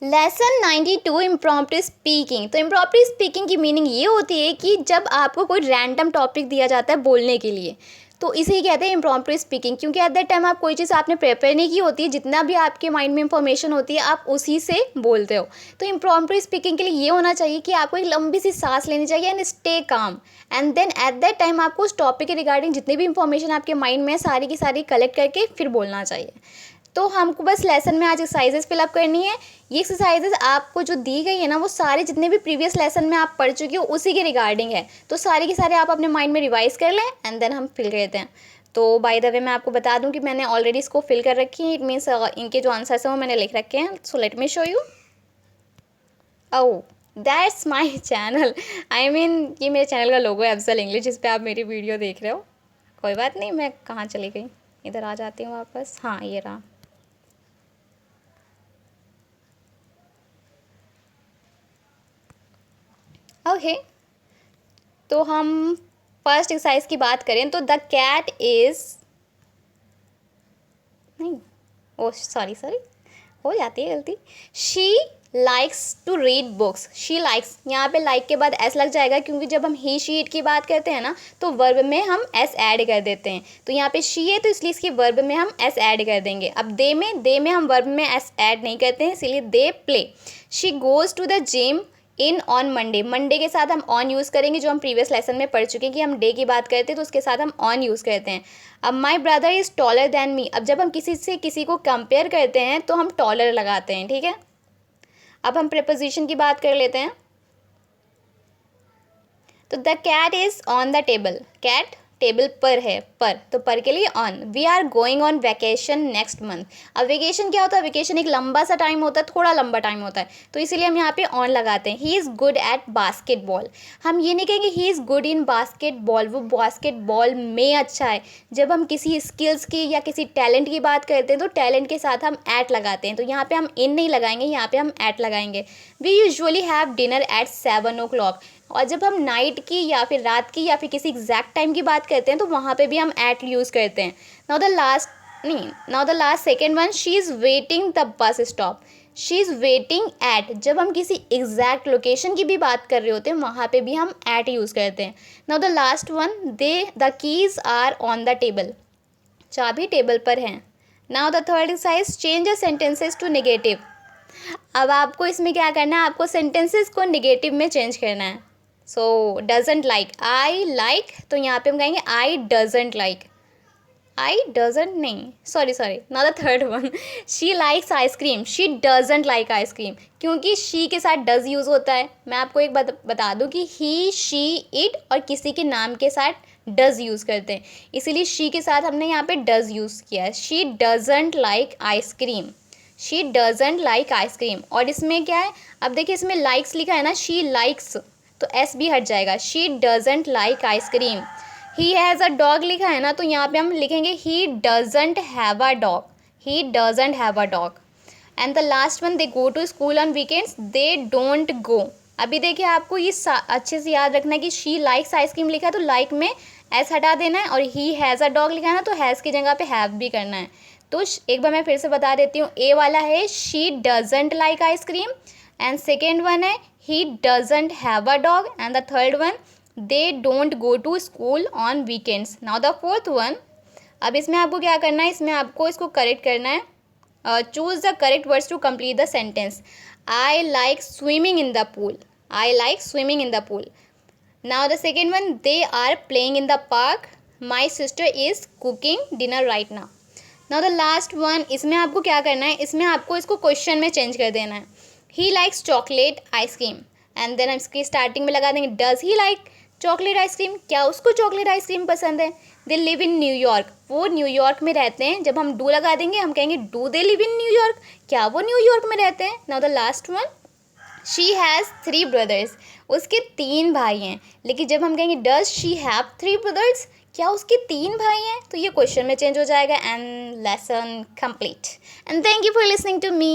Lesson 92 impromptu speaking. तो impromptu speaking की meaning ये होती है कि जब आपको कोई रैंडम टॉपिक दिया जाता है बोलने के लिए, तो इसे ही कहते हैं इम्प्रॉम्प्टू स्पीकिंग। क्योंकि एट दैट टाइम आप कोई चीज़ आपने प्रिपेयर नहीं की होती है, जितना भी आपके माइंड में इंफॉर्मेशन होती है आप उसी से बोलते हो। तो इम्प्रॉम्प्टू स्पीकिंग के लिए ये होना चाहिए कि आपको एक लंबी सी सांस लेनी चाहिए and stay calm, and then at that time आपको उस टॉपिक के रिगार्डिंग जितनी भी इंफॉर्मेशन आपके माइंड में सारी की सारी कलेक्ट करके फिर बोलना चाहिए। तो हमको बस लेसन में आज एक्सरसाइजेस फिलअप करनी है। ये एक्सरसाइजेस आपको जो दी गई है ना, वो सारे जितने भी प्रीवियस लेसन में आप पढ़ चुके हो उसी के रिगार्डिंग है। तो सारे के सारे आप अपने माइंड में रिवाइज कर लें एंड देन हम फिल करते हैं। तो बाय द वे मैं आपको बता दूं कि मैंने ऑलरेडी इसको फिल कर रखी है। इट मीन्स इनके जो आंसर्स हैं वो मैंने लिख रखे हैं। So let me show you. Oh that's my channel. I mean ये मेरे चैनल का लोगो है, अफजल इंग्लिश, जिस पे आप मेरी वीडियो देख रहे हो। कोई बात नहीं, मैं कहाँ चली गई, इधर आ जाती हूँ वापस। हाँ ये रहा। ओके तो हम फर्स्ट एक्सरसाइज की बात करें तो द कैट इज़, नहीं ओ सॉरी हो जाती है गलती। She likes to read books. She likes, यहाँ पे लाइक के बाद एस लग जाएगा, क्योंकि जब हम ही शी इट की बात करते हैं ना तो वर्ब में हम एस ऐड कर देते हैं। तो यहाँ पे शी है तो इसलिए इसकी वर्ब में हम एस ऐड कर देंगे। अब दे में हम वर्ब में एस ऐड नहीं करते हैं, इसीलिए they play. She goes to the gym in on Monday. Monday के साथ हम ऑन यूज़ करेंगे, जो हम प्रीवियस लेसन में पढ़ चुके हैं कि हम डे की बात करते हैं तो उसके साथ हम ऑन यूज़ करते हैं। अब my brother is taller than me. अब जब हम किसी से किसी को कंपेयर करते हैं तो हम टॉलर लगाते हैं, ठीक है। अब हम प्रीपोजिशन की बात कर लेते हैं। तो the cat is on the table. Cat table पर है, पर, तो पर के लिए on. We are going on vacation next month. अब वेकेशन क्या होता है, वेकेशन एक लंबा सा टाइम होता है, थोड़ा लंबा टाइम होता है, तो इसीलिए हम यहाँ पे ऑन लगाते हैं। He is good at basketball. हम ये नहीं कहेंगे he is good in basketball, वो बास्केटबॉल में अच्छा है। जब हम किसी स्किल्स की या किसी टैलेंट की बात करते हैं तो टैलेंट के साथ हम एट लगाते हैं, तो यहाँ पे हम इन नहीं लगाएंगे, यहाँ पे हम एट लगाएंगे। We usually have dinner at 7 o'clock। और जब हम नाइट की या फिर रात की या फिर किसी एग्जैक्ट टाइम की बात करते हैं तो वहाँ पे भी हम एट यूज़ करते हैं। Now the last second one, she is waiting the bus stop. She is waiting eight, जब हम किसी एग्जैक्ट लोकेशन की भी बात कर रहे होते हैं वहाँ पे भी हम एट यूज़ करते हैं। Now the last one, the keys are on the table. चाबी टेबल पर हैं। Now the third exercise, change the sentences to negative. अब आपको इसमें क्या करना है, आपको सेंटेंसेस को नेगेटिव में चेंज करना है। So doesn't like, I like, तो यहाँ पे हम कहेंगे I doesn't like. I doesn't नहीं, sorry now the third one, she likes ice cream. She doesn't like ice cream, क्योंकि शी के साथ डज यूज़ होता है। मैं आपको एक बात बता दूं कि ही शी इट और किसी के नाम के साथ डज यूज़ करते हैं, इसीलिए शी के साथ हमने यहाँ पे डज यूज़ किया है। She doesn't like ice cream, she doesn't like ice cream. और इसमें क्या है, अब देखिए इसमें लाइक्स लिखा है ना, शी लाइक्स, तो एस भी हट जाएगा। She doesn't like ice cream. He has a dog लिखा है ना, तो यहाँ पे हम लिखेंगे he doesn't have a dog. He doesn't have a dog. And the last one, they go to school on weekends. They don't go. अभी देखिए आपको ये अच्छे से याद रखना है कि शी लाइक्स आइसक्रीम लिखा है तो लाइक में एस हटा देना है, और ही हैज़ अ डॉग लिखा है ना तो हैज़ की जगह पे हैव भी करना है। तो एक बार मैं फिर से बता देती हूँ। ए वाला है she doesn't like ice cream, and second one है he doesn't have a dog, and the third one they don't go to school on weekends. Now the fourth one, अब इसमें आपको क्या करना है, इसमें आपको इसको करेक्ट करना है। Choose the correct words to complete the sentence. I like swimming in the pool. I like swimming in the pool. Now the second one, they are playing in the park. My sister is cooking dinner right now. Now the last one, इसमें आपको क्या करना है, इसमें आपको इसको question में change कर देना है। He likes chocolate ice cream, and then हम इसकी स्टार्टिंग में लगा देंगे does he like chocolate ice cream. क्या उसको चॉकलेट आइसक्रीम पसंद है। दे लिव इन न्यूयॉर्क, वो न्यूयॉर्क में रहते हैं। जब हम डू लगा देंगे हम कहेंगे do they live in New York, क्या वो न्यूयॉर्क में रहते हैं। Now the last one, she has 3 brothers, उसके 3 भाई हैं। लेकिन जब हम कहेंगे डज शी हैव 3 ब्रदर्स, क्या उसके 3 भाई हैं, तो ये क्वेश्चन में चेंज हो जाएगा। And lesson complete, and thank you for listening to me.